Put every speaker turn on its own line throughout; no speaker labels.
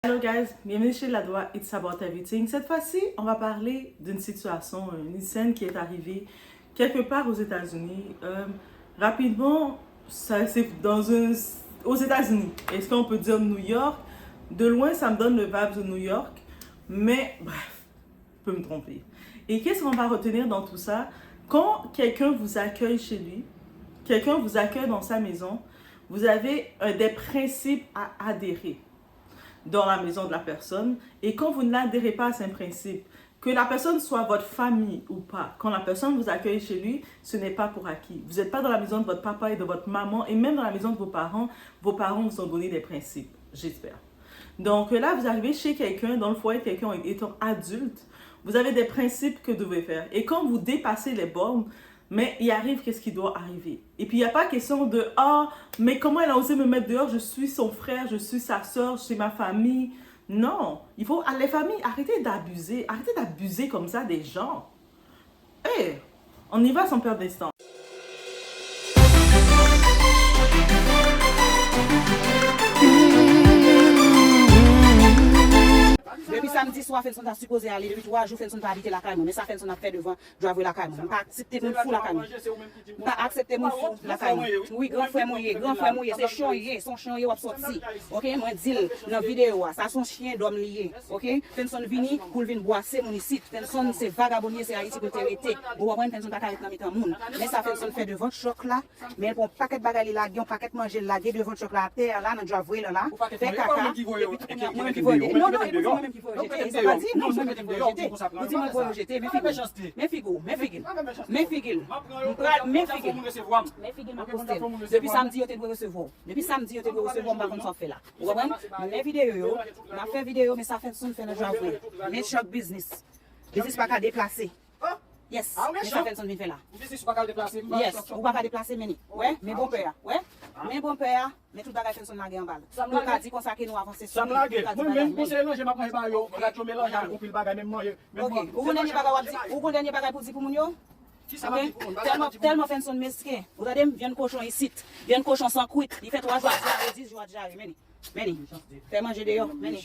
Hello guys, bienvenue chez La Doigt It's About Everything. Cette fois-ci, on va parler d'une situation, une scène qui est arrivée quelque part aux États-Unis. Rapidement, ça c'est aux États-Unis. Est-ce qu'on peut dire New York? De loin, ça me donne le vibe de New York, mais bref, je peux me tromper. Et qu'est-ce qu'on va retenir dans tout ça? Quand quelqu'un vous accueille chez lui, quelqu'un vous accueille dans sa maison, vous avez des principes à adhérer dans la maison de la personne. Et quand vous n'adhérez pas à ces principes, que la personne soit votre famille ou pas, quand la personne vous accueille chez lui, ce n'est pas pour acquis. Vous n'êtes pas dans la maison de votre papa et de votre maman, et même dans la maison de vos parents vous ont donné des principes, j'espère. Donc là, vous arrivez chez quelqu'un, dans le foyer de quelqu'un étant adulte, vous avez des principes que vous devez faire. Et quand vous dépassez les bornes, mais il arrive qu'est-ce qui doit arriver. Et puis il n'y a pas question de « Ah, mais comment elle a osé me mettre dehors? Je suis son frère, je suis sa soeur, je suis ma famille. » Non, il faut, les familles, arrêtez d'abuser comme ça des gens. Hé, on y va sans perdre d'instant.
Depuis samedi soir, Felson a supposé aller. Depuis 3 jours, Felson pas habiter la caille. Mais ça, Felson a fait devant, doit avoir la caille. Je ne pas accepter mon fou la caille. Je pas accepter mon fou la caille. Oui, grand frère mouillé, c'est chien, son chien est sorti. Ok, moi dis dans la vidéo, ça son chien d'homme lié. Ok, Felson vini pour venir boisser mon ici. Felson c'est vagabondier, c'est Haïti pour t'arrêter. Vous comprenez, Felson pas carré dans mitan monde. Mais ça Felson fait devant choc là. Mais pour paquet de bagages là, un paquet manger là, devant choc là terre là, dans driveway là. Fait caca. Non, non, même qui faut jeter. Ça va dire non, moi même faut jeter. Vous dites moi faut jeter, mais figo. M'a posté. Depuis samedi, vous devez recevoir. Depuis samedi, vous devez recevoir, par contre, ça fait là. Vous comprenez? Mes vidéos, m'a fait vidéo, mais ça fait son fait dans janvier. Mais choc business. Business pas qu'à déplacer. Yes, mais ça fait son vient faire là.
Business pas qu'à déplacer.
Yes, ou pas qu'à déplacer, mais ouais, mais bon père, ouais. Mais bon père, mais tout bagage fait son laguer en balle. Donc a dit comme ça que nous avancer sur.
Ça me lague. Moi-même, puis c'est mélanger, m'a prendre ba yo, radio mélange avec pile bagage même moi.
OK. Ou dernier bagage ou dernier bagage pour dire pour moun yo? Tellement fait son mesquin. Vous regardez, vient cochon ici. Vient cochon sans cuite. Il fait 3 jours, 10 jours déjà. Meni. Fais manger dehors. Meni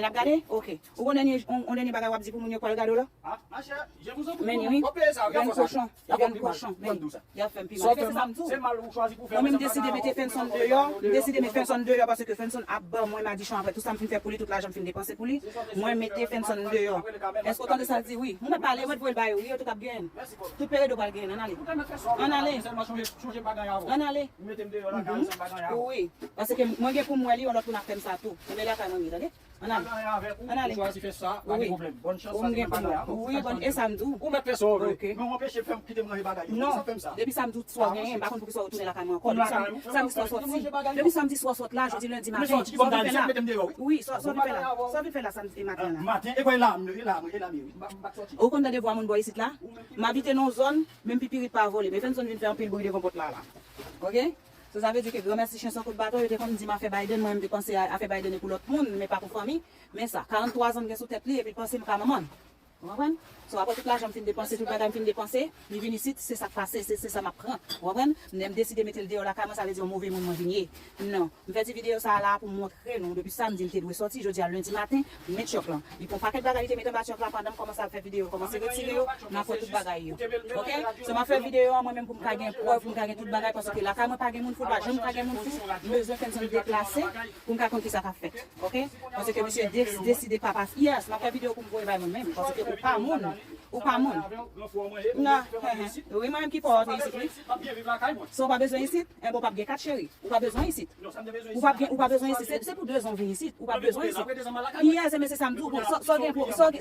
la regarder? OK. Ou on dernier bagage wap dire pour moun yo quoi regarder là?
Ah, ma chère, je vous en prie.
Meni oui. Vient cochon. Il a fait un piment.
C'est mal ou choisi pour faire.
Moi même décidé mettre Fenson dehors, parce que Fenson a bon moi m'a dit après tout ça me fait pour lui toute l'argent me fait dépenser pour lui. Moi mettre Fenson dehors. Est-ce qu'autant de ça dit oui? On a parlé moi pour le bail oui, tout a bien. Tout période de bail gain, on allez. On allez.
Mettez-moi dehors là, car ça bagage.
Oui, parce que moi pour moi li on l'autre on a fait ça tout. On est là quand même, attendez. On allez.
Choisi faire ça, pas de problème. Bonne chance.
Oui, bon et samedi.
Ou mettre ça. Mais on empêche faire quitter mon bagage.
Non, depuis samedi soir rien, par contre pour que ça retourner la caméra encore. Samedi soir sorti. Depuis samedi soir sorti là, jeudi lundi matin. Oui, sorti fait là samedi matin là.
Matin et quoi là,
Au compte de voir mon boy ici là. M'habiter dans zone, même pipi pas voler, mais Fenson vient faire un pile bruit devant porte là. OK? Ça veut dire que grand merci chanson coup de bateau, il comme dit m'a fait Biden, moi même penser à faire Biden pour l'autre monde, mais pas pour famille, mais ça 43 ans que sous tête li et puis penser à maman. Vous comprenez? So après toute l'argent fin dépenser, tout le bagage fin dépenser, il vient ici, c'est ça passer, c'est ça m'apprend. Vous comprenez? N'aime décider mettre le dehors là, comment ça veut dire un mauvais monde venir. Non, je fais cette vidéo ça là pour montrer non depuis samedi il était doit sortir, je dis à lundi matin, mettre choc là. Il prend paquet de bagages, il met un choc là pendant commencer à faire vidéo, commencer retirer, n'a pas tout bagage. OK? So m'a fait vidéo moi même pour me gagner preuve, pour me gagner tout bagage parce que là quand moi pas gagner mon foot, je me pas gagner mon foot, besoin faire se déplacer pour me comprendre qui ça a fait. OK? Parce que monsieur décidé pas passer. Yes, m'a fait vidéo pour me voir moi-même parce que pas monde. Ou pas moun? Non, oui, moi-même qui porte ici. So, pas besoin ici, un bon pas bien 4 chéris. Ou pas besoin ici. Ou pas besoin ici, c'est pour 2 ans venir ici. Ou pas besoin ici. Yes, mais c'est ça me dit.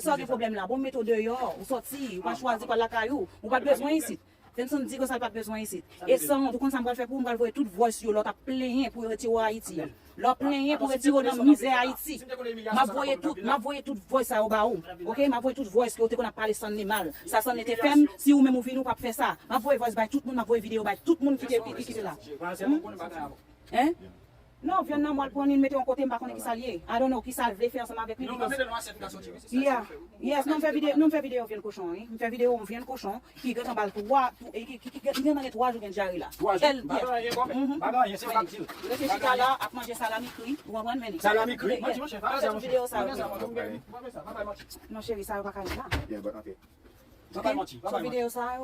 Ça gen problème là. Bon mettre dehors, ou sortir, ou pas choisir par la caillou. Ou pas besoin ici. Fenson dit que ça pas besoin ici. Et ça, tout comme ça me faire pour me voir toute voix sur l'autre plein pour retirer Haïti. L'autre plein pour retirer dans misère Haïti. M'a voyé toute voix ça au bas. OK, m'a voyé toute voix que on a parlé sans mal. Ça s'en était femme si ou même ou vinn ou pas faire ça. M'a voyé voix by tout le monde, m'a voyé vidéo by tout le monde qui était là. Hein? Non, viens nan moi prendre, il mette en côté, je ne sais pas qui ça lié. I don't know qui ça veut faire ensemble avec lui.
Non, mais c'est cette garçon, c'est ça.
Yeah. Yes, nous fait vidéo, on vient le cochon, hein. On fait vidéo, on vient le cochon, qui est en balle qui vient dans les 3 jours qu'il y là.
3 jours. Bagan, c'est pas facile.
Le fait que là, à manger salami cuit, vous comprenez, mais.
Salami cuit. Moi, mon chef,
cette vidéo, ça.
non,
chérie, ça va pas là.
Yeah, but okay.
Cette vidéo, ça,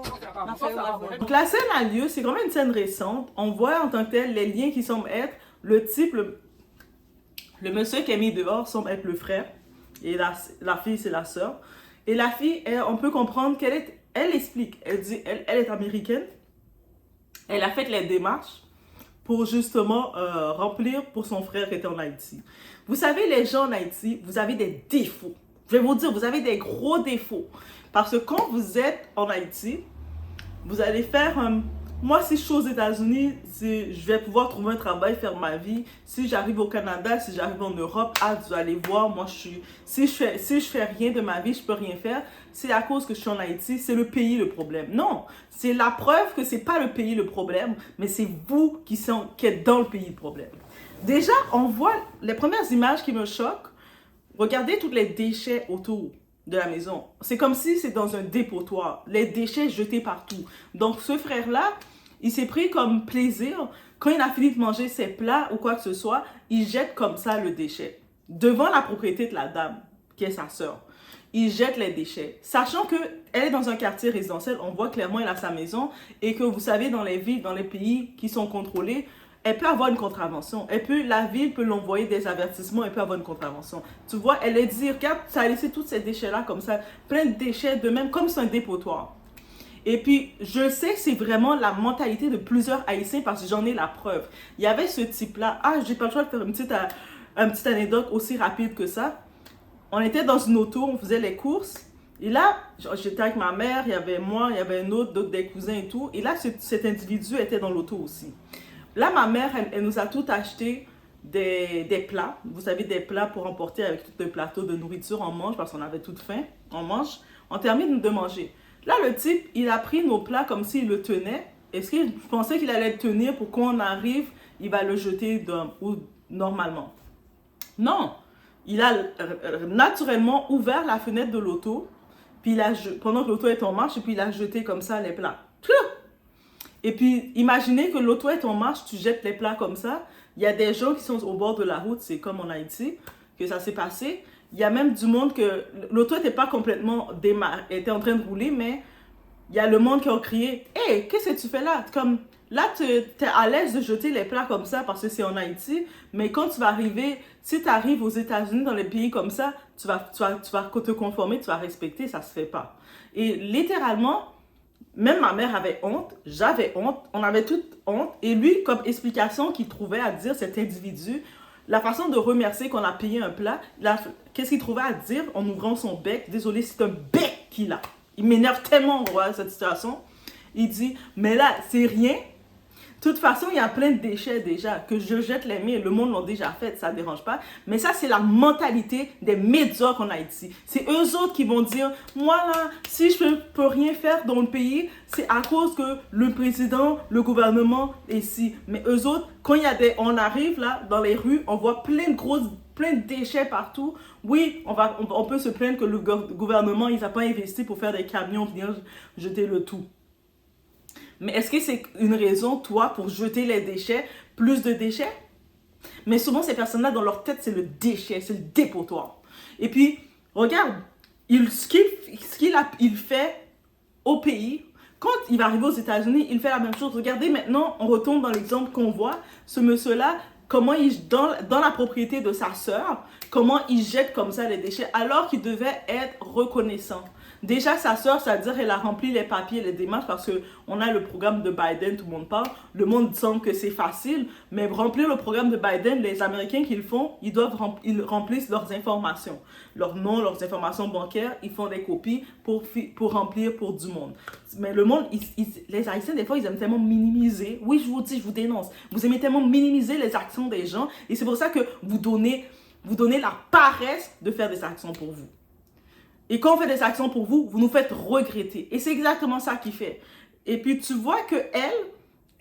Donc la scène a lieu, c'est quand même une scène récente. On voit en tant que tel les liens qui semblent être le type, le monsieur qui est mis dehors semble être le frère et la fille c'est la sœur. Et la fille, on peut comprendre elle explique, elle dit, elle est américaine, elle a fait les démarches pour justement remplir pour son frère qui était en Haïti. Vous savez, les gens en Haïti, vous avez des défauts. Je vais vous dire, vous avez des gros défauts. Parce que quand vous êtes en Haïti, vous allez faire... moi, si je suis aux États-Unis, je vais pouvoir trouver un travail, faire ma vie. Si j'arrive au Canada, si j'arrive en Europe, vous allez voir, moi, si je fais rien de ma vie, je peux rien faire. C'est à cause que je suis en Haïti, c'est le pays le problème. Non, c'est la preuve que c'est pas le pays le problème, mais c'est vous qui êtes dans le pays le problème. Déjà, on voit les premières images qui me choquent. Regardez tous les déchets autour de la maison. C'est comme si c'est dans un dépotoir. Les déchets jetés partout. Donc, ce frère-là, il s'est pris comme plaisir. Quand il a fini de manger ses plats ou quoi que ce soit, il jette comme ça le déchet. Devant la propriété de la dame, qui est sa sœur. Il jette les déchets. Sachant qu'elle est dans un quartier résidentiel, on voit clairement qu'elle a sa maison et que vous savez, dans les villes, dans les pays qui sont contrôlés, elle peut avoir une contravention. La ville peut l'envoyer des avertissements, elle peut avoir une contravention. Tu vois, elle est dit, regarde, ça a laissé tous ces déchets-là comme ça, plein de déchets de même, comme c'est un dépotoir. Et puis, je sais que c'est vraiment la mentalité de plusieurs Haïtiens parce que j'en ai la preuve. Il y avait ce type-là. J'ai pas le choix de faire une petite anecdote aussi rapide que ça. On était dans une auto, on faisait les courses. Et là, j'étais avec ma mère, il y avait moi, il y avait un autre, d'autres des cousins et tout. Et là, cet individu était dans l'auto aussi. Là, ma mère, elle nous a tout acheté des plats. Vous savez, des plats pour emporter avec tout le plateau de nourriture. On mange parce qu'on avait toute faim. On mange. On termine de manger. Là, le type, il a pris nos plats comme s'il le tenait. Est-ce qu'il pensait qu'il allait le tenir pour qu'on arrive, il va le jeter normalement? Non. Il a naturellement ouvert la fenêtre de l'auto. Puis pendant que l'auto est en marche, et puis il a jeté comme ça les plats. Et puis, imaginez que l'auto est en marche, tu jettes les plats comme ça. Il y a des gens qui sont au bord de la route, c'est comme en Haïti, que ça s'est passé. Il y a même du monde que l'auto n'était pas complètement était en train de rouler, mais il y a le monde qui a crié « Hey, qu'est-ce que tu fais là? » Comme là, tu es à l'aise de jeter les plats comme ça parce que c'est en Haïti, mais quand tu vas arriver, si tu arrives aux États-Unis, dans les pays comme ça, tu vas te conformer, tu vas respecter, ça se fait pas. Et littéralement, même ma mère avait honte, j'avais honte, on avait toute honte. Et lui, comme explication qu'il trouvait à dire, cet individu, la façon de remercier qu'on a payé un plat, qu'est-ce qu'il trouvait à dire en ouvrant son bec? Désolé, c'est un bec qu'il a. Il m'énerve tellement en voyant cette situation. Il dit, mais là, c'est rien. De toute façon, il y a plein de déchets déjà, que je jette les miens, le monde l'a déjà fait, ça ne dérange pas. Mais ça, c'est la mentalité des médiocres en Haïti. C'est eux autres qui vont dire, moi là, si je ne peux rien faire dans le pays, c'est à cause que le président, le gouvernement est ici. Mais eux autres, quand on arrive là, dans les rues, on voit plein de déchets partout. Oui, on peut se plaindre que le gouvernement, il n'a pas investi pour faire des camions, venir jeter le tout. Mais est-ce que c'est une raison, toi, pour jeter les déchets, plus de déchets? Mais souvent, ces personnes-là, dans leur tête, c'est le déchet, c'est le dépotoir. Et puis, regarde, ce qu'il fait au pays, quand il va arriver aux États-Unis, il fait la même chose. Regardez maintenant, on retourne dans l'exemple qu'on voit, ce monsieur-là, comment dans la propriété de sa sœur, comment il jette comme ça les déchets, alors qu'il devait être reconnaissant. Déjà, sa sœur, c'est-à-dire elle a rempli les papiers, les démarches, parce qu'on a le programme de Biden, tout le monde parle. Le monde semble que c'est facile, mais remplir le programme de Biden, les Américains qui le font, ils remplissent leurs informations. Leur nom, leurs informations bancaires, ils font des copies pour remplir pour du monde. Mais le monde, les Haïtiens, des fois, ils aiment tellement minimiser. Oui, je vous dis, je vous dénonce. Vous aimez tellement minimiser les actions des gens, et c'est pour ça que vous donnez la paresse de faire des actions pour vous. Et quand on fait des actions pour vous, vous nous faites regretter. Et c'est exactement ça qu'il fait. Et puis tu vois que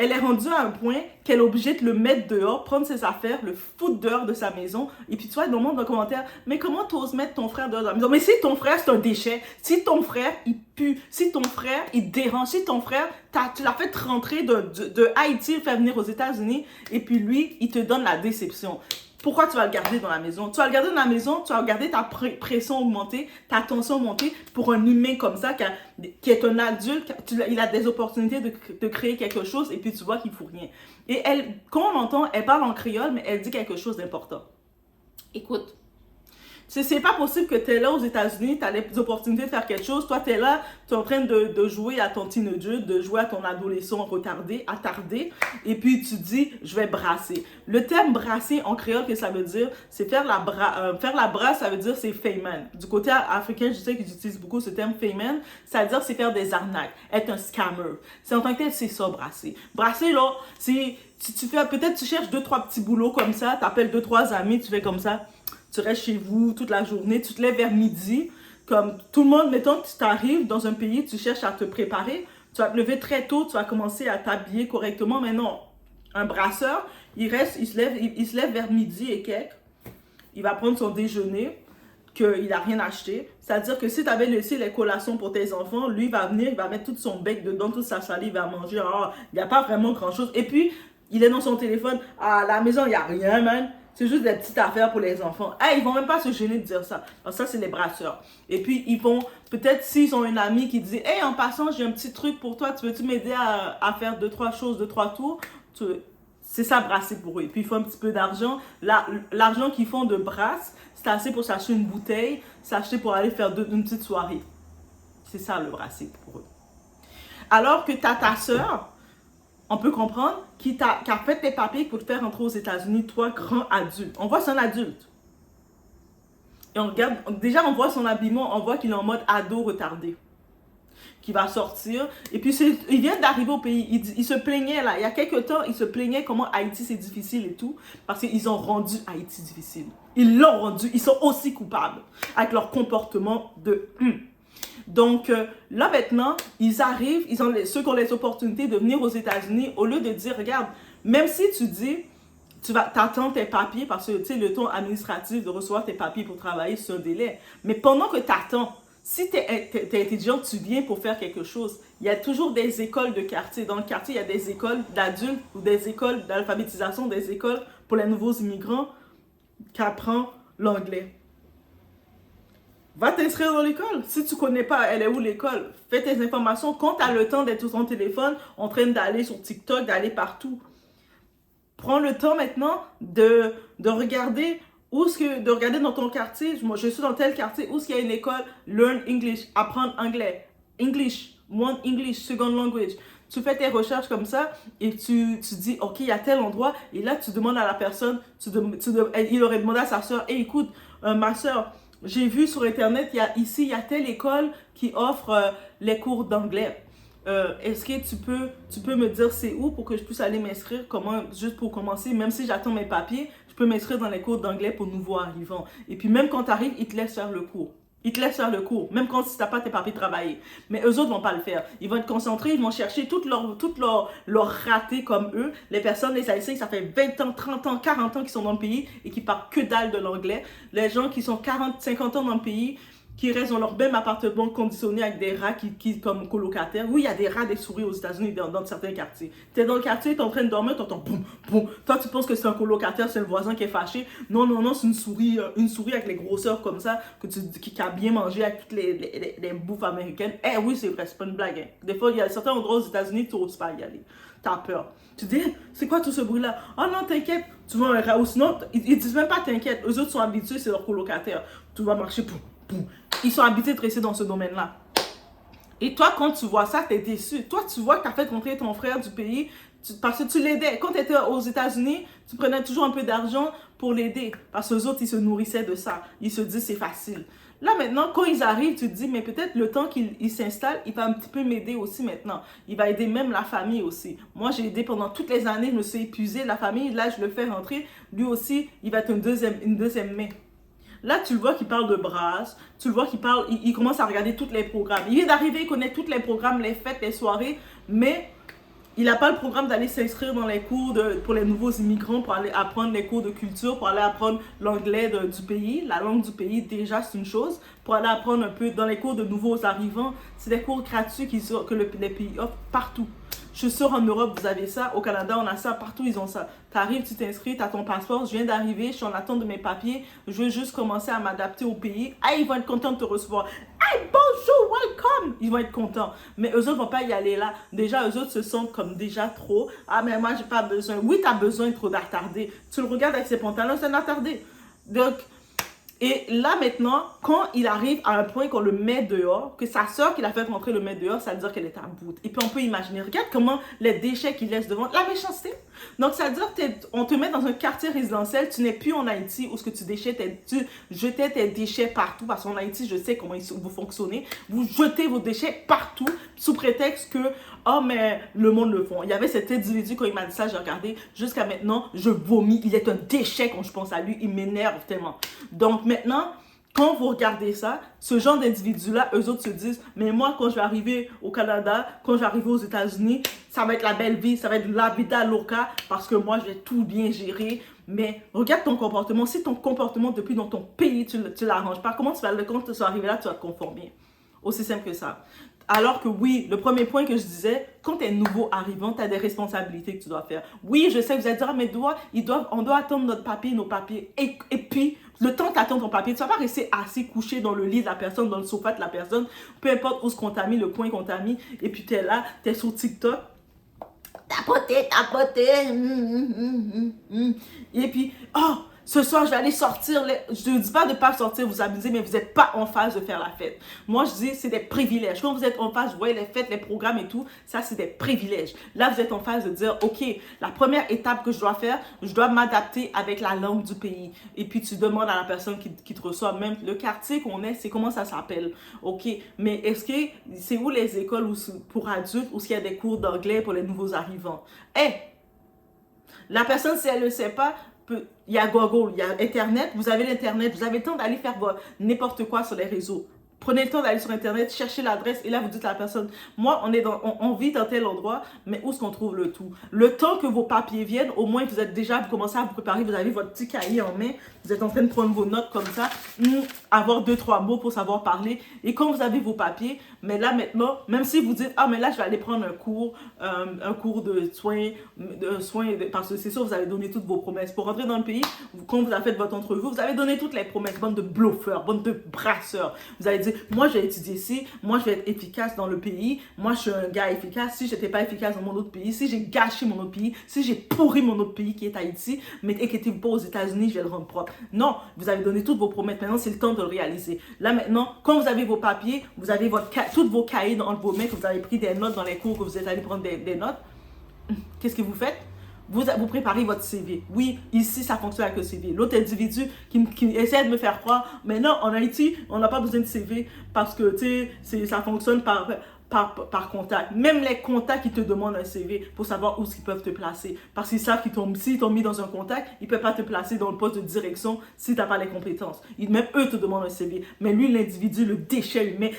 Elle est rendue à un point qu'elle est obligée de le mettre dehors, prendre ses affaires, le foutre dehors de sa maison. Et puis tu vois, dans le monde dans les commentaires, mais comment tu oses mettre ton frère dehors de la maison? Mais si ton frère, c'est un déchet, si ton frère, il pue, si ton frère, il dérange, si ton frère, tu l'as fait rentrer de Haïti, le faire venir aux États-Unis, et puis lui, il te donne la déception. Pourquoi tu vas le garder dans la maison? Tu vas le garder dans la maison, tu vas garder ta pression augmentée, ta tension montée pour un humain comme ça qui est un adulte, il a des opportunités de créer quelque chose et puis tu vois qu'il ne faut rien. Et elle, quand on l'entend, elle parle en créole, mais elle dit quelque chose d'important. Écoute, c'est pas possible que tu es là aux États-Unis, tu as les opportunités de faire quelque chose. Toi, tu es là, tu es en train de jouer à ton teenager, de jouer à ton adolescent retardé, attardé. Et puis, tu dis, je vais brasser. Le terme brasser en créole, que ça veut dire, c'est faire la brasse, ça veut dire c'est fayman. Du côté africain, je sais qu'ils utilisent beaucoup ce terme fayman. Ça veut dire c'est faire des arnaques, être un scammer. C'est en tant que tel, c'est ça, brasser. Brasser, là, c'est... Peut-être tu cherches 2-3 petits boulots comme ça, tu appelles 2-3 amis, tu fais comme ça. Tu restes chez vous toute la journée, tu te lèves vers midi, comme tout le monde, mettons que tu t'arrives dans un pays, tu cherches à te préparer, tu vas te lever très tôt, tu vas commencer à t'habiller correctement, mais non, un brasseur, il se lève vers midi et quelques, il va prendre son déjeuner, qu'il n'a rien acheté, c'est-à-dire que si tu avais laissé les collations pour tes enfants, lui va venir, il va mettre tout son bec dedans, toute sa salive, il va manger, il n'y a pas vraiment grand-chose, et puis il est dans son téléphone, à la maison, il n'y a rien, man. C'est juste des petites affaires pour les enfants. Ils vont même pas se gêner de dire ça. Alors ça, c'est les brasseurs. Et puis, ils vont, peut-être s'ils ont une amie qui dit, hey, en passant, j'ai un petit truc pour toi, tu veux-tu m'aider à faire 2-3 choses, 2-3 tours? C'est ça, brasser pour eux. Et puis, il faut un petit peu d'argent. L'argent qu'ils font de brasse, c'est assez pour s'acheter une bouteille, s'acheter pour aller faire une petite soirée. C'est ça, le brasser pour eux. Alors que ta soeur, on peut comprendre, qui a fait tes papiers pour te faire rentrer aux États-Unis, toi, grand adulte. On voit son adulte. Et on regarde, déjà on voit son habillement, on voit qu'il est en mode ado retardé. Qui va sortir. Et puis, il vient d'arriver au pays. Il se plaignait là. Il y a quelques temps, il se plaignait comment Haïti c'est difficile et tout. Parce qu'ils ont rendu Haïti difficile. Ils l'ont rendu. Ils sont aussi coupables avec leur comportement de... Donc, là maintenant, ils arrivent, ceux qui ont les opportunités de venir aux États-Unis, au lieu de dire, regarde, même si tu dis, t'attends tes papiers, parce que, tu sais, le temps administratif de recevoir tes papiers pour travailler, c'est un délai. Mais pendant que tu attends, si tu es étudiant, tu viens pour faire quelque chose. Il y a toujours des écoles de quartier. Dans le quartier, il y a des écoles d'adultes ou des écoles d'alphabétisation, des écoles pour les nouveaux immigrants qui apprennent l'anglais. Va t'inscrire dans l'école. Si tu ne connais pas, elle est où l'école? Fais tes informations. Quand tu as le temps d'être sur ton téléphone, en train d'aller sur TikTok, d'aller partout. Prends le temps maintenant de regarder de regarder dans ton quartier. Moi, je suis dans tel quartier. Où est-ce qu'il y a une école? Learn English. Apprendre anglais. English. One English. Second language. Tu fais tes recherches comme ça et tu dis, OK, il y a tel endroit. Et là, tu demandes à la personne, il aurait demandé à sa soeur, hey, écoute, ma soeur, j'ai vu sur Internet, il y a telle école qui offre les cours d'anglais. Est-ce que tu peux me dire c'est où pour que je puisse aller m'inscrire, juste pour commencer, même si j'attends mes papiers, je peux m'inscrire dans les cours d'anglais pour nouveaux arrivants. Et puis même quand tu arrives, ils te laissent faire le cours. Ils te laissent faire le cours, même quand si tu n'as pas tes papiers travailler. Mais eux autres ne vont pas le faire. Ils vont être concentrés, ils vont chercher toutes leurs ratés comme eux. Les personnes, les Haïtiens, ça fait 20 ans, 30 ans, 40 ans qu'ils sont dans le pays et qui parlent que dalle de l'anglais. Les gens qui sont 40, 50 ans dans le pays, qui restent dans leur même appartement conditionné avec des rats qui comme colocataires. Oui, il y a des rats, des souris aux États-Unis dans certains quartiers. Tu es dans le quartier, tu es en train de dormir, tu entends boum, boum. Toi, tu penses que c'est un colocataire, c'est le voisin qui est fâché. Non, c'est une souris avec les grosseurs comme ça, qui a bien mangé avec toutes les bouffes américaines. Oui, c'est vrai, c'est pas une blague. Hein. Des fois, il y a certains endroits aux États-Unis, tu n'oses pas y aller. Tu as peur. Tu dis, c'est quoi tout ce bruit-là? Oh non, t'inquiète, tu vois un rat. Ou sinon, ils disent même pas t'inquiète. Eux autres sont habitués, c'est leur colocataire. Tu vas marcher, boum, boum. Ils sont habitués de rester dans ce domaine-là. Et toi, quand tu vois ça, tu es déçu. Toi, tu vois que tu as fait rentrer ton frère du pays parce que tu l'aidais. Quand tu étais aux États-Unis, tu prenais toujours un peu d'argent pour l'aider. Parce que les autres, ils se nourrissaient de ça. Ils se disent, c'est facile. Là, maintenant, quand ils arrivent, tu te dis, mais peut-être le temps qu'il s'installe, il va un petit peu m'aider aussi maintenant. Il va aider même la famille aussi. Moi, j'ai aidé pendant toutes les années, je me suis épuisée. La famille, là, je le fais rentrer. Lui aussi, il va être une deuxième main. Là, tu le vois qu'il parle de brasse, tu le vois qu'il il commence à regarder tous les programmes. Il vient d'arriver, il connaît tous les programmes, les fêtes, les soirées, mais Il n'a pas le programme d'aller s'inscrire dans les cours pour les nouveaux immigrants, pour aller apprendre les cours de culture, pour aller apprendre l'anglais du pays. La langue du pays, déjà, c'est une chose. Pour aller apprendre un peu dans les cours de nouveaux arrivants, c'est des cours gratuits que les pays offrent partout. Je suis sûre en Europe, vous avez ça. Au Canada, on a ça. Partout, ils ont ça. Tu arrives, tu t'inscris, tu as ton passeport. Je viens d'arriver, je suis en attente de mes papiers. Je veux juste commencer à m'adapter au pays. Ah, ils vont être contents de te recevoir. Hey, bonjour, welcome! Ils vont être contents. Mais eux autres ne vont pas y aller là. Déjà, eux autres se sentent comme déjà trop. Ah, mais moi, j'ai pas besoin. Oui, tu as besoin trop d'attarder. Tu le regardes avec ses pantalons, c'est un attardé. Donc, et là maintenant, quand il arrive à un point qu'on le met dehors, que sa soeur qui l'a fait rentrer le met dehors, ça veut dire qu'elle est à bout. Et puis on peut imaginer, regarde comment les déchets qu'il laisse devant, la méchanceté. Donc ça veut dire qu'on te met dans un quartier résidentiel, tu n'es plus en Haïti où ce que tu jetais tes déchets partout, parce qu'en Haïti, je sais comment vous fonctionnez. Vous jetez vos déchets partout sous prétexte que oh, mais le monde le font. Il y avait cet individu, quand il m'a dit ça, j'ai regardé. Jusqu'à maintenant, je vomis. Il est un déchet quand je pense à lui. Il m'énerve tellement. Donc maintenant, quand vous regardez ça, ce genre d'individus-là, eux autres se disent, mais moi, quand je vais arriver au Canada, quand je vais arriver aux États-Unis, ça va être la belle vie, ça va être la vida loca, parce que moi, je vais tout bien gérer. Mais regarde ton comportement. Si ton comportement, depuis dans ton pays, tu l'arranges pas, comment tu vas, quand tu vas arriver là, tu vas te conformer. Aussi simple que ça. Alors que oui, le premier point que je disais, quand tu es nouveau arrivant, tu as des responsabilités que tu dois faire. Oui, je sais que vous allez dire, ah, mais on doit attendre nos papiers. Et puis, le temps que tu attends ton papier, tu ne vas pas rester assis couché dans le lit de la personne, dans le sofa de la personne, peu importe où ce qu'on t'a mis, le coin qu'on t'a mis, et puis tu es là, tu es sur TikTok. Tapoter. Et puis, oh, ce soir, je vais aller sortir. Je ne dis pas de ne pas sortir, vous amuser, mais vous n'êtes pas en phase de faire la fête. Moi, je dis, c'est des privilèges. Quand vous êtes en phase, vous voyez les fêtes, les programmes et tout, ça, c'est des privilèges. Là, vous êtes en phase de dire, OK, la première étape que je dois faire, je dois m'adapter avec la langue du pays. Et puis, tu demandes à la personne qui te reçoit, même le quartier qu'on est, c'est comment ça s'appelle. OK, mais est-ce que c'est où les écoles pour adultes ou s'il y a des cours d'anglais pour les nouveaux arrivants? La personne, si elle ne le sait pas, il y a Google, il y a Internet, vous avez l'Internet, vous avez le temps d'aller faire n'importe quoi sur les réseaux. Prenez le temps d'aller sur Internet, cherchez l'adresse et là, vous dites à la personne, moi, on vit dans tel endroit, mais où est-ce qu'on trouve le tout? Le temps que vos papiers viennent, au moins, vous commencez à vous préparer, vous avez votre petit cahier en main, vous êtes en train de prendre vos notes comme ça, avoir 2-3 mots pour savoir parler. Et quand vous avez vos papiers, mais là, maintenant, même si vous dites, ah, mais là, je vais aller prendre un cours de soins, parce que c'est sûr, vous avez donné toutes vos promesses. Pour rentrer dans le pays, quand vous avez fait votre entrevue, vous avez donné toutes les promesses, bande de bluffeurs, bande de brasseurs. Vous avez dit, moi, je vais étudier ici, moi, je vais être efficace dans le pays, moi, je suis un gars efficace. Si je n'étais pas efficace dans mon autre pays, si j'ai gâché mon autre pays, si j'ai pourri mon autre pays qui est Haïti, mais inquiétez-vous pas, aux États-Unis, je vais le rendre propre. Non, vous avez donné toutes vos promesses. Maintenant, c'est le temps de le réaliser. Là, maintenant, quand vous avez vos papiers, vous avez toutes vos cahiers dans vos mains, que vous avez pris des notes dans les cours, que vous êtes allé prendre des notes. Qu'est-ce que vous faites? Vous préparez votre CV. Oui, ici, ça fonctionne avec le CV. L'autre individu qui essaie de me faire croire, mais non, en Haïti, on n'a pas besoin de CV parce que, tu sais, ça fonctionne par contact. Même les contacts, ils te demandent un CV pour savoir où ils peuvent te placer. Parce qu'ils savent s'ils t'ont mis dans un contact, ils ne peuvent pas te placer dans le poste de direction si tu n'as pas les compétences. Même eux te demandent un CV. Mais lui, l'individu, le déchet humain,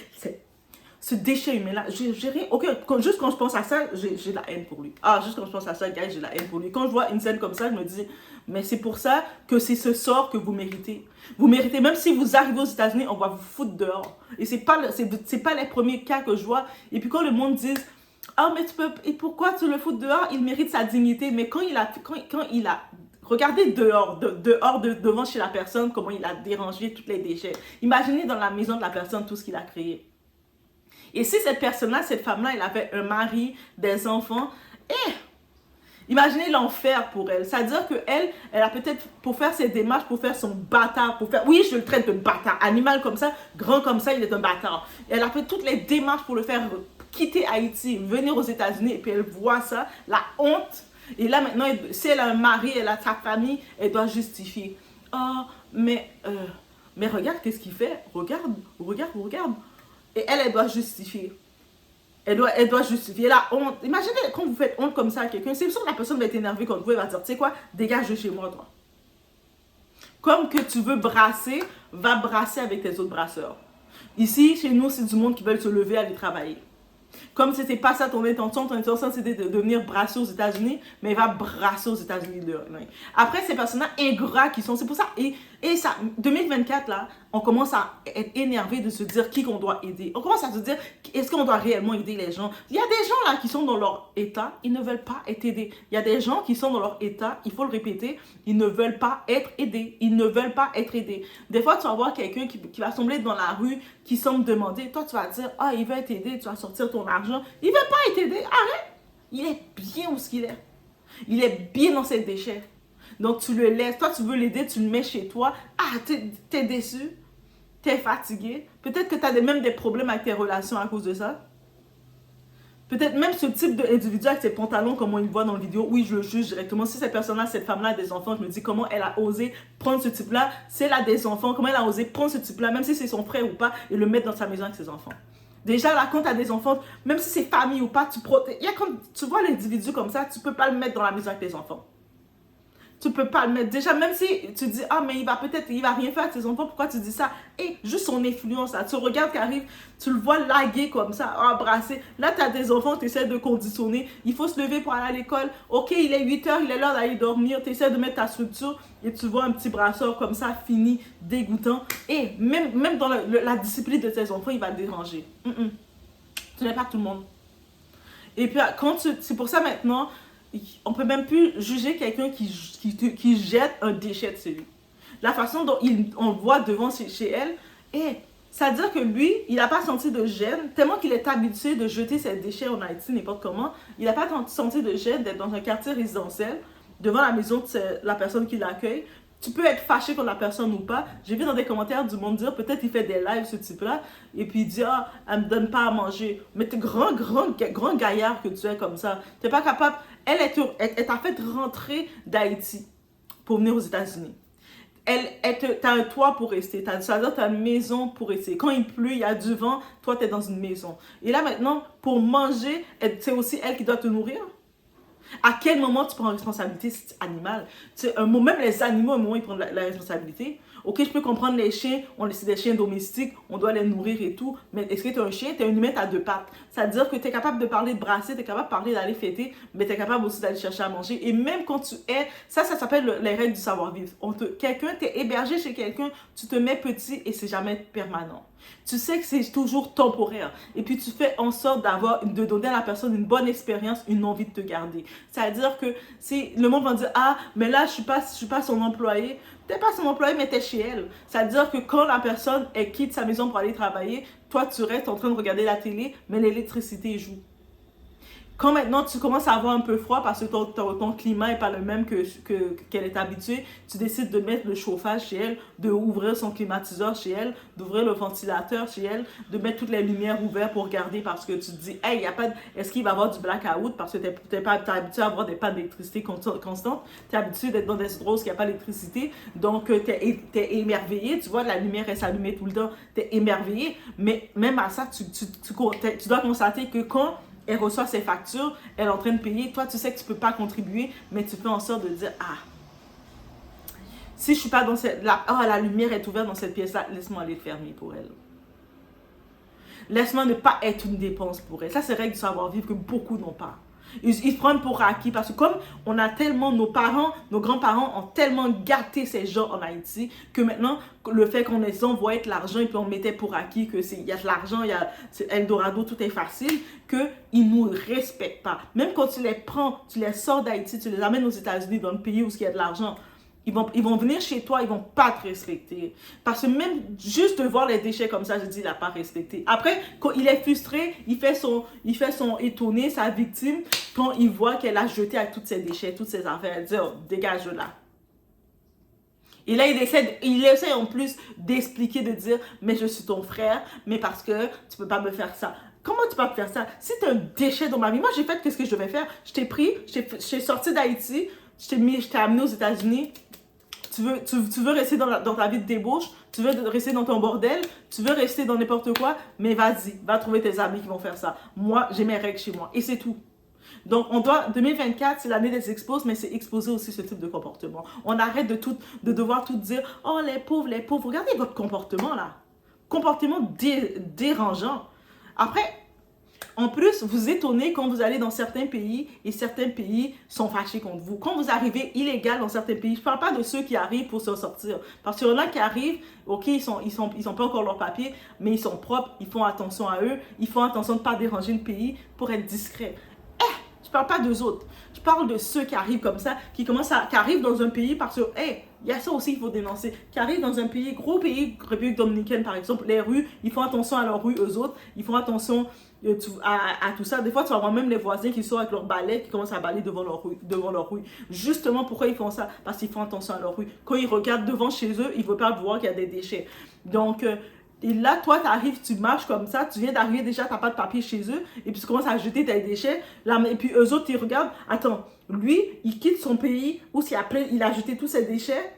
ce déchet humain-là, j'ai rien. Ok, juste quand je pense à ça, j'ai la haine pour lui. Ah, juste quand je pense à ça, gars, j'ai la haine pour lui. Quand je vois une scène comme ça, je me dis, mais c'est pour ça que c'est ce sort que vous méritez. Vous méritez, même si vous arrivez aux États-Unis, on va vous foutre dehors. Et c'est pas les premiers cas que je vois. Et puis quand le monde dit, ah, mais et pourquoi tu le fous dehors? Il mérite sa dignité. Mais quand il a regardez devant chez la personne, comment il a dérangé tous les déchets. Imaginez dans la maison de la personne tout ce qu'il a créé. Et si cette personne-là, cette femme-là, elle avait un mari, des enfants, imaginez l'enfer pour elle. C'est-à-dire qu'elle a peut-être, pour faire ses démarches, pour faire son bâtard, oui, je le traite de bâtard, animal comme ça, grand comme ça, il est un bâtard. Et elle a fait toutes les démarches pour le faire quitter Haïti, venir aux États-Unis, et puis elle voit ça, la honte. Et là, maintenant, si elle a un mari, elle a sa famille, elle doit justifier. Oh, mais regarde, qu'est-ce qu'il fait? Regarde. Et elle doit justifier. Elle doit justifier la honte. Imaginez quand vous faites honte comme ça à quelqu'un, c'est sûr que la personne va être énervée contre vous et va dire, tu sais quoi, dégage de chez moi, toi. Comme que tu veux brasser, va brasser avec tes autres brasseurs. Ici, chez nous, c'est du monde qui veulent se lever, aller travailler. Comme c'était pas ça ton intention c'était de venir brasser aux États-Unis, mais il va brasser aux États-Unis de rien. Après, ces personnages ingrats qui sont, c'est pour ça, et ça, 2024 là, on commence à être énervé de se dire qui qu'on doit aider. On commence à se dire, est-ce qu'on doit réellement aider les gens? Il y a des gens là qui sont dans leur état, ils ne veulent pas être aidés. Il y a des gens qui sont dans leur état, il faut le répéter, ils ne veulent pas être aidés. Ils ne veulent pas être aidés. Des fois, tu vas voir quelqu'un qui va sembler dans la rue, qui semble demander, toi tu vas dire, ah, il veut t'aider, tu vas sortir ton argent. Il ne veut pas t'aider, arrête. Il est bien où ce qu'il est. Il est bien dans ses déchets. Donc tu le laisses, toi tu veux l'aider, tu le mets chez toi. Ah, t'es déçu, t'es fatigué. Peut-être que tu as même des problèmes avec tes relations à cause de ça. Peut-être même ce type d'individu avec ses pantalons, comme on le voit dans la vidéo, oui, je le juge directement. Si cette personne-là, cette femme-là a des enfants, je me dis comment elle a osé prendre ce type-là. Si elle a des enfants, comment elle a osé prendre ce type-là, même si c'est son frère ou pas, et le mettre dans sa maison avec ses enfants. Déjà, là, quand tu as des enfants, même si c'est famille ou pas, tu protèges. Quand tu vois l'individu comme ça, tu ne peux pas le mettre dans la maison avec tes enfants. Tu ne peux pas le mettre. Déjà, même si tu dis, ah, mais il va rien faire à tes enfants, pourquoi tu dis ça? Et juste son influence, là. Tu regardes qui arrive, tu le vois laguer comme ça, embrasser. Là, tu as des enfants, tu essaies de conditionner. Il faut se lever pour aller à l'école. Ok, il est 8 h, il est l'heure d'aller dormir. Tu essaies de mettre ta structure et tu vois un petit brasseur comme ça, fini, dégoûtant. Et même dans la discipline de tes enfants, il va te déranger. Tu n'es pas tout le monde. Et puis, c'est pour ça maintenant, on peut même plus juger quelqu'un qui jette un déchet de celui. La façon dont on le voit devant chez elle, c'est-à-dire que lui, il n'a pas senti de gêne, tellement qu'il est habitué de jeter ses déchets en Haïti, n'importe comment. Il n'a pas senti de gêne d'être dans un quartier résidentiel, devant la maison de la personne qui l'accueille. Tu peux être fâché contre la personne ou pas. J'ai vu dans des commentaires du monde dire, peut-être il fait des lives, ce type-là, et puis il dit, ah, elle me donne pas à manger. Mais t'es grand gaillard que tu es comme ça. T'es pas capable. Elle t'a fait rentrer d'Haïti pour venir aux États-Unis. T'as un toit pour rester. C'est-à-dire, t'as une maison pour rester. Quand il pleut, il y a du vent, toi, t'es dans une maison. Et là, maintenant, pour manger, c'est aussi elle qui doit te nourrir. À quel moment tu prends la responsabilité si tu es animal? Même les animaux, à un moment, ils prennent la responsabilité. Ok, je peux comprendre les chiens, c'est des chiens domestiques, on doit les nourrir et tout. Mais est-ce que tu es un chien? Tu es un humain, tu as 2 pattes. C'est-à-dire que tu es capable de parler de brasser, tu es capable de parler d'aller fêter, mais tu es capable aussi d'aller chercher à manger. Et même quand tu es, ça s'appelle les règles du savoir-vivre. Quelqu'un, tu es hébergé chez quelqu'un, tu te mets petit et c'est jamais permanent. Tu sais que c'est toujours temporaire. Et puis, tu fais en sorte de donner à la personne une bonne expérience, une envie de te garder. C'est-à-dire que si le monde va dire, ah, mais là, je suis pas son employé. Tu n'es pas son employé, mais tu es chez elle. C'est-à-dire que quand la personne quitte sa maison pour aller travailler, toi, tu restes en train de regarder la télé, mais l'électricité joue. Quand maintenant tu commences à avoir un peu froid parce que ton climat n'est pas le même qu'elle est habituée, tu décides de mettre le chauffage chez elle, d'ouvrir son climatiseur chez elle, d'ouvrir le ventilateur chez elle, de mettre toutes les lumières ouvertes pour regarder parce que tu te dis, hey, est-ce qu'il va y avoir du blackout parce que tu n'es pas habitué à avoir des pannes d'électricité constantes, tu es habitué d'être dans des endroits où il n'y a pas d'électricité, donc tu es émerveillé, tu vois, la lumière reste allumée tout le temps, tu es émerveillé, mais même à ça, tu dois constater que quand elle reçoit ses factures, elle est en train de payer. Toi, tu sais que tu ne peux pas contribuer, mais tu fais en sorte de dire, ah, si je ne suis pas dans la lumière est ouverte dans cette pièce-là, laisse-moi aller le fermer pour elle. Laisse-moi ne pas être une dépense pour elle. Ça, c'est règle du savoir-vivre que beaucoup n'ont pas. Ils se prennent pour acquis parce que comme on a tellement, nos grands-parents ont tellement gâté ces gens en Haïti que maintenant, le fait qu'on les envoie l'argent et puis on mettait pour acquis que il y a de l'argent, il y a Eldorado, tout est facile, qu'ils ne nous respectent pas. Même quand tu les prends, tu les sors d'Haïti, tu les amènes aux États-Unis, dans le pays où il y a de l'argent, ils vont venir chez toi, ils vont pas te respecter. Parce que même juste de voir les déchets comme ça, je dis, il n'a pas respecté. Après, quand il est frustré, il fait son étonné, sa victime, quand il voit qu'elle a jeté avec tous ses déchets, toutes ses affaires, elle dit, oh, dégage de là. Et là, il essaie en plus d'expliquer, de dire, mais je suis ton frère, mais parce que tu peux pas me faire ça. Comment tu peux me faire ça? Si tu as un déchet dans ma vie, moi j'ai fait ce que je devais faire. Je t'ai pris, je suis sorti d'Haïti, je t'ai amené aux États-Unis. Tu veux rester dans ta vie de débauche, tu veux rester dans ton bordel, tu veux rester dans n'importe quoi, mais vas-y, va trouver tes amis qui vont faire ça. Moi, j'ai mes règles chez moi et c'est tout. Donc, 2024, c'est l'année des expos, mais c'est exposer aussi ce type de comportement. On arrête de devoir tout dire, oh les pauvres, les pauvres. Regardez votre comportement là. Comportement dérangeant. Après, En plus, vous étonnez quand vous allez dans certains pays et certains pays sont fâchés contre vous. Quand vous arrivez illégal dans certains pays, je ne parle pas de ceux qui arrivent pour s'en sortir. Parce qu'il y en a qui arrivent, ok, ils ont pas encore leurs papiers, mais ils sont propres, ils font attention à eux, ils font attention de ne pas déranger le pays pour être discrets. Je ne parle pas d'eux autres. Je parle de ceux qui arrivent comme ça, qui arrivent dans un pays parce que, il y a ça aussi qu'il faut dénoncer, qui arrivent dans un pays, gros pays, République Dominicaine par exemple, les rues, ils font attention à leurs rues, eux autres, ils font attention à tout ça. Des fois, tu vas voir même les voisins qui sont avec leur balai, qui commencent à balayer devant leur rue. Justement, pourquoi ils font ça? Parce qu'ils font attention à leur rue. Quand ils regardent devant chez eux, ils ne veulent pas voir qu'il y a des déchets. Donc, et là, toi, tu arrives, tu marches comme ça, tu viens d'arriver déjà, tu n'as pas de papier chez eux, et puis tu commences à jeter tes déchets, là, et puis eux autres, ils regardent, attends, lui, il quitte son pays, où il a jeté tous ses déchets,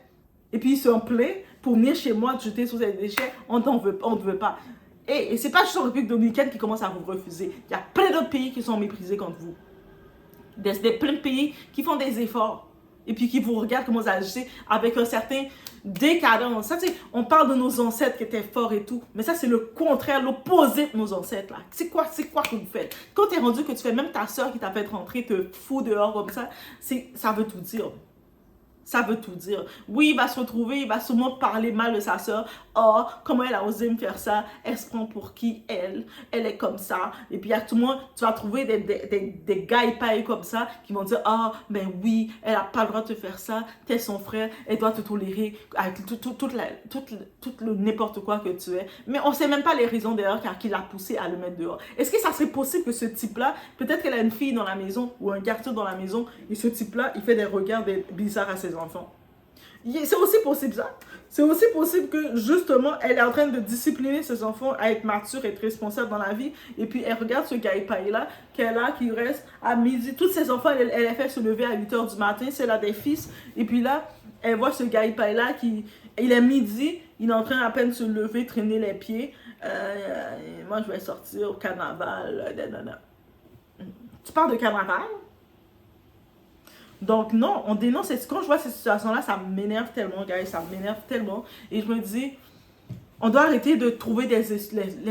et puis il se plaint pour venir chez moi jeter tous ses déchets, on ne veut pas. Et ce n'est pas juste en République Dominicaine qui commence à vous refuser. Il y a plein d'autres pays qui sont méprisés contre vous. Plein de pays qui font des efforts. Et puis qui vous regardent comment vous agissez avec un certain décadence. Ça, on parle de nos ancêtres qui étaient forts et tout. Mais ça, c'est le contraire, l'opposé de nos ancêtres. Là. C'est quoi que vous faites? Quand tu es rendu que tu fais même ta soeur qui t'a fait rentrer, te fout dehors comme ça, ça veut tout dire. Ça veut tout dire. Oui, il va se retrouver, il va sûrement parler mal de sa soeur. Oh, comment elle a osé me faire ça? Elle se prend pour qui, elle? Elle est comme ça. Et puis, à tout le monde, tu vas trouver des gars pareils comme ça qui vont dire, ah, ben oui, elle n'a pas le droit de te faire ça. T'es son frère, elle doit te tolérer avec tout le n'importe quoi que tu es. Mais on ne sait même pas les raisons d'ailleurs qui l'a poussé à le mettre dehors. Est-ce que ça serait possible que ce type-là, peut-être qu'elle a une fille dans la maison ou un garçon dans la maison, et ce type-là, il fait des regards bizarres à ses enfants. C'est aussi possible ça. C'est aussi possible que justement elle est en train de discipliner ses enfants à être mature, être responsable dans la vie, et puis elle regarde ce gars-paille là qu'elle a, qui reste à midi. Tous ses enfants, elle les fait se lever à 8h du matin, c'est là des fils, et puis là elle voit ce gars-paille là il est midi, il est en train à peine de se lever, traîner les pieds. Moi je vais sortir au carnaval. Tu parles de carnaval? Donc non, on dénonce. Quand je vois ces situations-là, ça m'énerve tellement, guys, ça m'énerve tellement. Et je me dis, on doit arrêter de trouver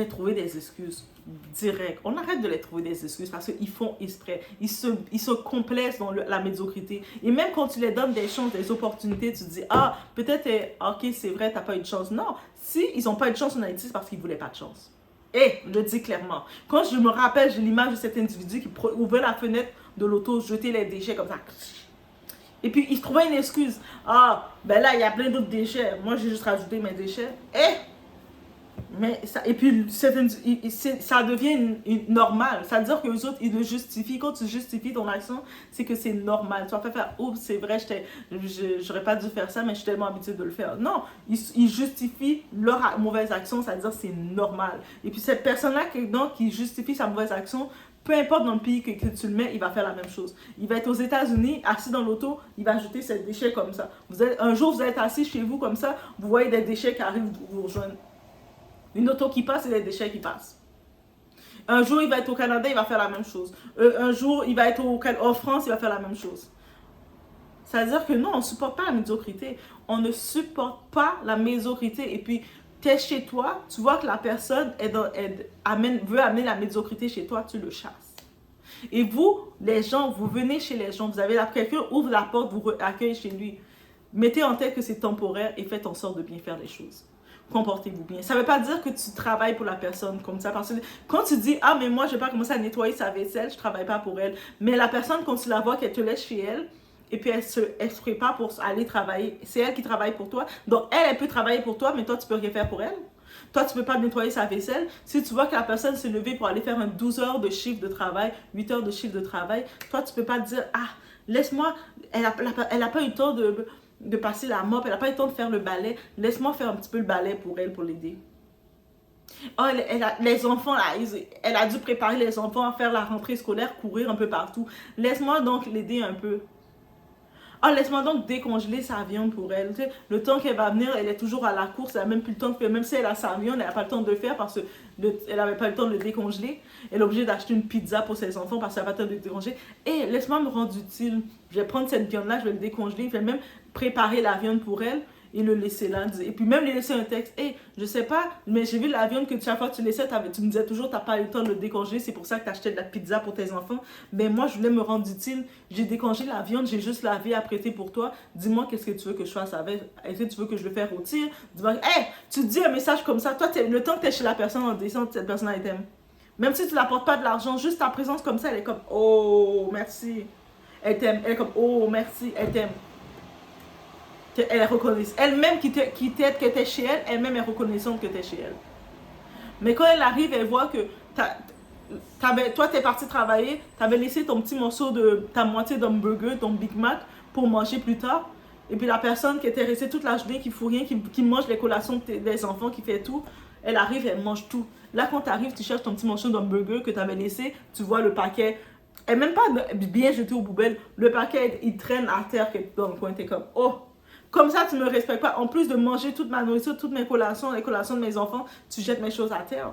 trouver des excuses directes. On arrête de les trouver des excuses parce qu'ils font exprès. Ils se complaisent dans la médiocrité. Et même quand tu les donnes des chances, des opportunités, tu te dis, ah, peut-être, ok, c'est vrai, t'as pas eu de chance. Non, si ils n'ont pas eu de chance en Haïti, c'est parce qu'ils voulaient pas de chance. Et je le dis clairement. Quand je me rappelle, j'ai l'image de cet individu qui ouvrait la fenêtre de l'auto, jetait les déchets comme ça. Et puis, il se trouvait une excuse. Ah, ben là, il y a plein d'autres déchets. Moi, j'ai juste rajouté mes déchets. Mais ça, et puis, ça devient normal. C'est-à-dire que les autres, ils le justifient. Quand tu justifies ton action, c'est que c'est normal. Tu vas pas faire, oups, c'est vrai, j'aurais pas dû faire ça, mais je suis tellement habituée de le faire. Non, ils justifient leur mauvaise action, c'est-à-dire que c'est normal. Et puis, cette personne-là qui justifie sa mauvaise action, peu importe dans le pays que tu le mets, il va faire la même chose. Il va être aux États-Unis, assis dans l'auto, il va jeter ses déchets comme ça. Un jour, vous êtes assis chez vous comme ça, vous voyez des déchets qui arrivent vous rejoindre. Une auto qui passe et des déchets qui passent. Un jour, il va être au Canada, il va faire la même chose. Un jour, il va être en France, il va faire la même chose. C'est-à-dire que non, on ne supporte pas la médiocrité. On ne supporte pas la médiocrité. Et puis, tu es chez toi, tu vois que la personne veut amener la médiocrité chez toi, tu le chasses. Et vous, les gens, vous venez chez les gens, quelqu'un ouvre la porte, vous accueille chez lui. Mettez en tête que c'est temporaire et faites en sorte de bien faire les choses. Comportez-vous bien. Ça ne veut pas dire que tu travailles pour la personne comme ça. Parce que quand tu dis, ah, mais moi, je ne vais pas commencer à nettoyer sa vaisselle, je ne travaille pas pour elle. Mais la personne, quand tu la vois, qu'elle te laisse chez elle, et puis elle se prépare pour aller travailler. C'est elle qui travaille pour toi. Donc, elle peut travailler pour toi, mais toi, tu ne peux rien faire pour elle. Toi, tu ne peux pas nettoyer sa vaisselle. Si tu vois que la personne s'est levée pour aller faire un 12 heures de chiffre de travail, 8 heures de chiffre de travail, toi, tu ne peux pas te dire, ah, laisse-moi, elle n'a pas eu le temps de passer la mop, elle n'a pas eu le temps de faire le balai, laisse-moi faire un petit peu le balai pour elle, pour l'aider. Oh, les enfants, là, elle a dû préparer les enfants à faire la rentrée scolaire, courir un peu partout. Laisse-moi donc l'aider un peu. Ah, laisse-moi donc décongeler sa viande pour elle. Tu sais, le temps qu'elle va venir, elle est toujours à la course. Elle n'a même plus le temps de faire. Même si elle a sa viande, elle n'a pas le temps de le faire parce qu'elle n'avait pas le temps de le décongeler. Elle est obligée d'acheter une pizza pour ses enfants parce qu'elle n'a pas le temps de le décongeler. Et laisse-moi me rendre utile. Je vais prendre cette viande-là, je vais le décongeler. Je vais même préparer la viande pour elle. et le laisser là. Et puis même lui laisser un texte. Hey, je sais pas, mais j'ai vu la viande que chaque fois que tu laissais, tu me disais toujours t'as pas eu le temps de le décongeler, c'est pour ça que tu achetais de la pizza pour tes enfants. Mais moi, je voulais me rendre utile. J'ai décongelé la viande, j'ai juste lavé, apprêté pour toi. Dis-moi qu'est-ce que tu veux que je fasse avec. Est-ce que tu veux que je le fasse rôtir? Dis-moi, hey, tu te dis un message comme ça. Toi, le temps que tu es chez la personne en descente, cette personne elle t'aime. Même si tu n'apportes pas de l'argent, juste ta présence comme ça, elle est comme oh, merci. Elle t'aime. Elle est comme oh, merci. Elle t'aime. Elle est reconnaissante. Elle-même qui t'aide, que tu es chez elle, elle-même est reconnaissante que tu es chez elle. Mais quand elle arrive, elle voit que toi, tu es parti travailler, tu avais laissé ton petit morceau de ta moitié d'hamburger, ton Big Mac, pour manger plus tard. Et puis la personne qui était restée toute la journée, qui ne fout rien, qui mange les collations des enfants, qui fait tout, elle arrive, elle mange tout. Là, quand tu arrives, tu cherches ton petit morceau d'hamburger que tu avais laissé, tu vois le paquet, et même pas bien jeté aux poubelles, le paquet, il traîne à terre dans le coin, t'es comme, oh, comme ça, tu ne me respectes pas. En plus de manger toute ma nourriture, toutes mes collations, les collations de mes enfants, tu jettes mes choses à terre.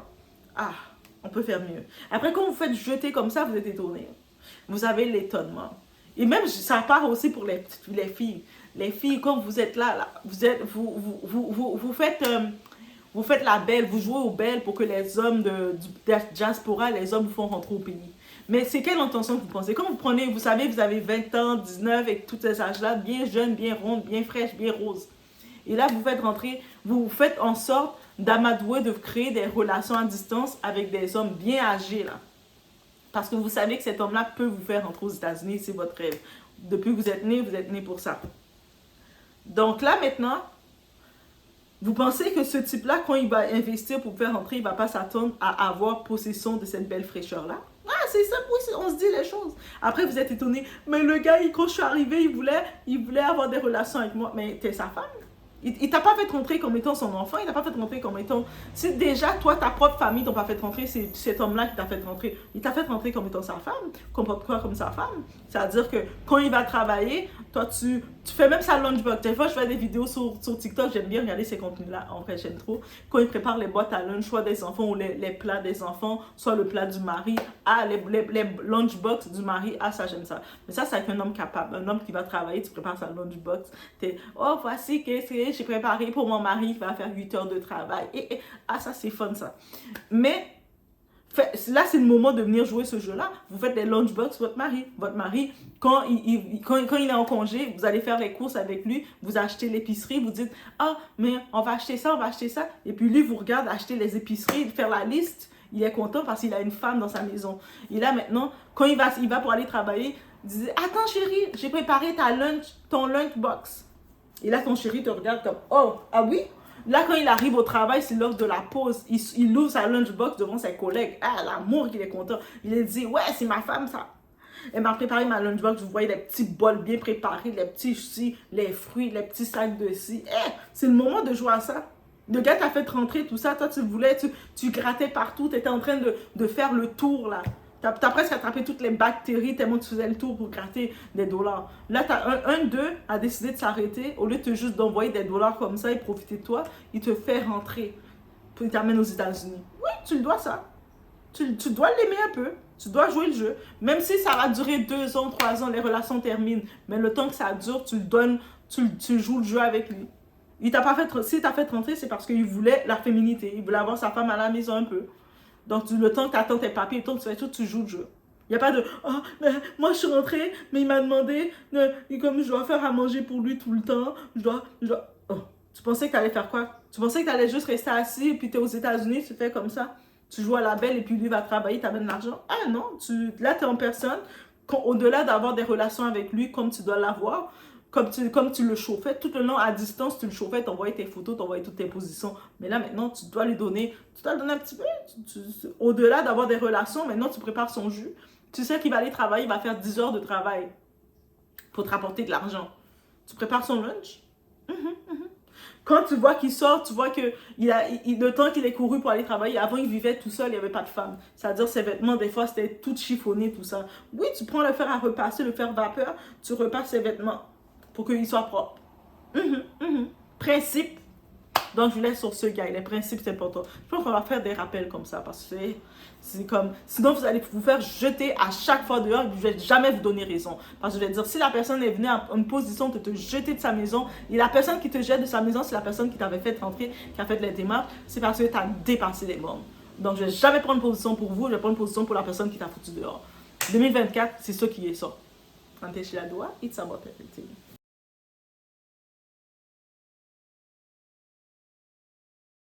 Ah, on peut faire mieux. Après, quand vous faites jeter comme ça, vous êtes étonné. Vous avez l'étonnement. Et même, ça part aussi pour les filles. Les filles, quand vous êtes là vous faites la belle, vous jouez aux belles pour que les hommes de diaspora, les hommes vous font rentrer au pays. Mais c'est quelle intention que vous pensez? Quand vous prenez, vous savez, vous avez 20 ans, 19, et tous ces âges-là, bien jeunes, bien rondes, bien fraîches, bien roses. Et là, vous faites rentrer, vous faites en sorte d'amadouer, de créer des relations à distance avec des hommes bien âgés, là. Parce que vous savez que cet homme-là peut vous faire rentrer aux États-Unis, c'est votre rêve. Depuis que vous êtes né pour ça. Donc là, maintenant, vous pensez que ce type-là, quand il va investir pour faire rentrer, il ne va pas s'attendre à avoir possession de cette belle fraîcheur-là? Ah, c'est ça, oui, on se dit les choses. Après, vous êtes étonné. Mais le gars, quand je suis arrivée, il voulait avoir des relations avec moi. Mais t'es sa femme. Il t'a pas fait rentrer comme étant son enfant. Il t'a pas fait rentrer comme étant... Si déjà, toi, ta propre famille t'ont pas fait rentrer, c'est cet homme-là qui t'a fait rentrer. Il t'a fait rentrer comme étant sa femme. Comporte-toi comme sa femme. C'est-à-dire que quand il va travailler, toi, tu fais même sa lunchbox. Des fois, je fais des vidéos sur TikTok. J'aime bien regarder ces contenus-là. En vrai, j'aime trop. Quand il prépare les boîtes à lunch, soit des enfants ou les plats des enfants, soit le plat du mari. Ah, les lunchbox du mari. Ah, ça, j'aime ça. Mais ça, c'est avec un homme capable. Un homme qui va travailler, tu prépares sa lunchbox. Oh, voici qu'est-ce que j'ai préparé pour mon mari qui va faire 8 heures de travail. Ah, ça, c'est fun, ça. Mais là, c'est le moment de venir jouer ce jeu-là. Vous faites des lunchbox votre mari. Votre mari, quand il est en congé, vous allez faire les courses avec lui, vous achetez l'épicerie, vous dites « Ah, mais on va acheter ça, on va acheter ça. » Et puis lui, vous regarde acheter les épiceries, faire la liste. Il est content parce qu'il a une femme dans sa maison. Et là, maintenant, quand il va pour aller travailler, il dit « Attends, chérie, j'ai préparé ton lunchbox. » Et là, ton chéri te regarde comme « Oh, ah oui? » Là, quand il arrive au travail, c'est l'heure de la pause. Il ouvre sa lunchbox devant ses collègues. Ah, l'amour qu'il est content. Il dit « Ouais, c'est ma femme, ça. Elle m'a préparé ma lunchbox. Vous voyez les petits bols bien préparés, les petits ci, les fruits, les petits sacs de ci. C'est le moment de jouer à ça. Le gars t'a fait rentrer tout ça. Toi, tu grattais partout. Tu étais en train de faire le tour, là. T'as presque attrapé toutes les bactéries tellement tu faisais le tour pour gratter des dollars. Là, un d'eux a décidé de s'arrêter. Au lieu de juste d'envoyer des dollars comme ça et profiter de toi, il te fait rentrer. Puis il t'amène aux États-Unis. Oui, tu le dois ça. Tu dois l'aimer un peu. Tu dois jouer le jeu. Même si ça va durer 2 ans, 3 ans, les relations terminent. Mais le temps que ça dure, tu le donnes, tu joues le jeu avec lui. S'il t'a fait rentrer, c'est parce qu'il voulait la féminité. Il voulait avoir sa femme à la maison un peu. Donc, le temps que tu attends tes papiers, le temps que tu fais tout, tu joues le jeu. Il n'y a pas de « Oh, mais moi, je suis rentrée, mais il m'a demandé, comme je dois faire à manger pour lui tout le temps, je dois... » Oh, tu pensais que tu allais faire quoi? Tu pensais que tu allais juste rester assis, et puis tu es aux États-Unis, tu fais comme ça. Tu joues à la belle, et puis lui va travailler, t'amènes l'argent. Ah non, là, tu es en personne. Au-delà d'avoir des relations avec lui, comme tu dois l'avoir, comme tu le chauffais, tout le long à distance, tu le chauffais, tu envoyais tes photos, tu envoyais toutes tes positions. Mais là, maintenant, tu dois le donner un petit peu. Au-delà d'avoir des relations, maintenant, tu prépares son jus. Tu sais qu'il va aller travailler, il va faire 10 heures de travail pour te rapporter de l'argent. Tu prépares son lunch. Quand tu vois qu'il sort, tu vois que le temps qu'il est couru pour aller travailler, avant, il vivait tout seul, il n'y avait pas de femme. C'est-à-dire, ses vêtements, des fois, c'était tout chiffonné, tout ça. Oui, tu prends le fer à repasser, le fer vapeur, tu repasses ses vêtements pour qu'ils soient propres. Principe. Donc, je vous laisse sur ce gars. Les principes, c'est important. Je pense qu'on va faire des rappels comme ça parce que c'est comme... Sinon, vous allez vous faire jeter à chaque fois dehors et je ne vais jamais vous donner raison. Parce que je vais dire, si la personne est venue en une position de te jeter de sa maison et la personne qui te jette de sa maison, c'est la personne qui t'avait fait rentrer, qui a fait les démarches, c'est parce que tu as dépassé les bornes. Donc, je ne vais jamais prendre position pour vous, je vais prendre position pour la personne qui t'a foutu dehors. 2024, c'est ce qui est ça. Quand tu es chez la doigt, it's about everything.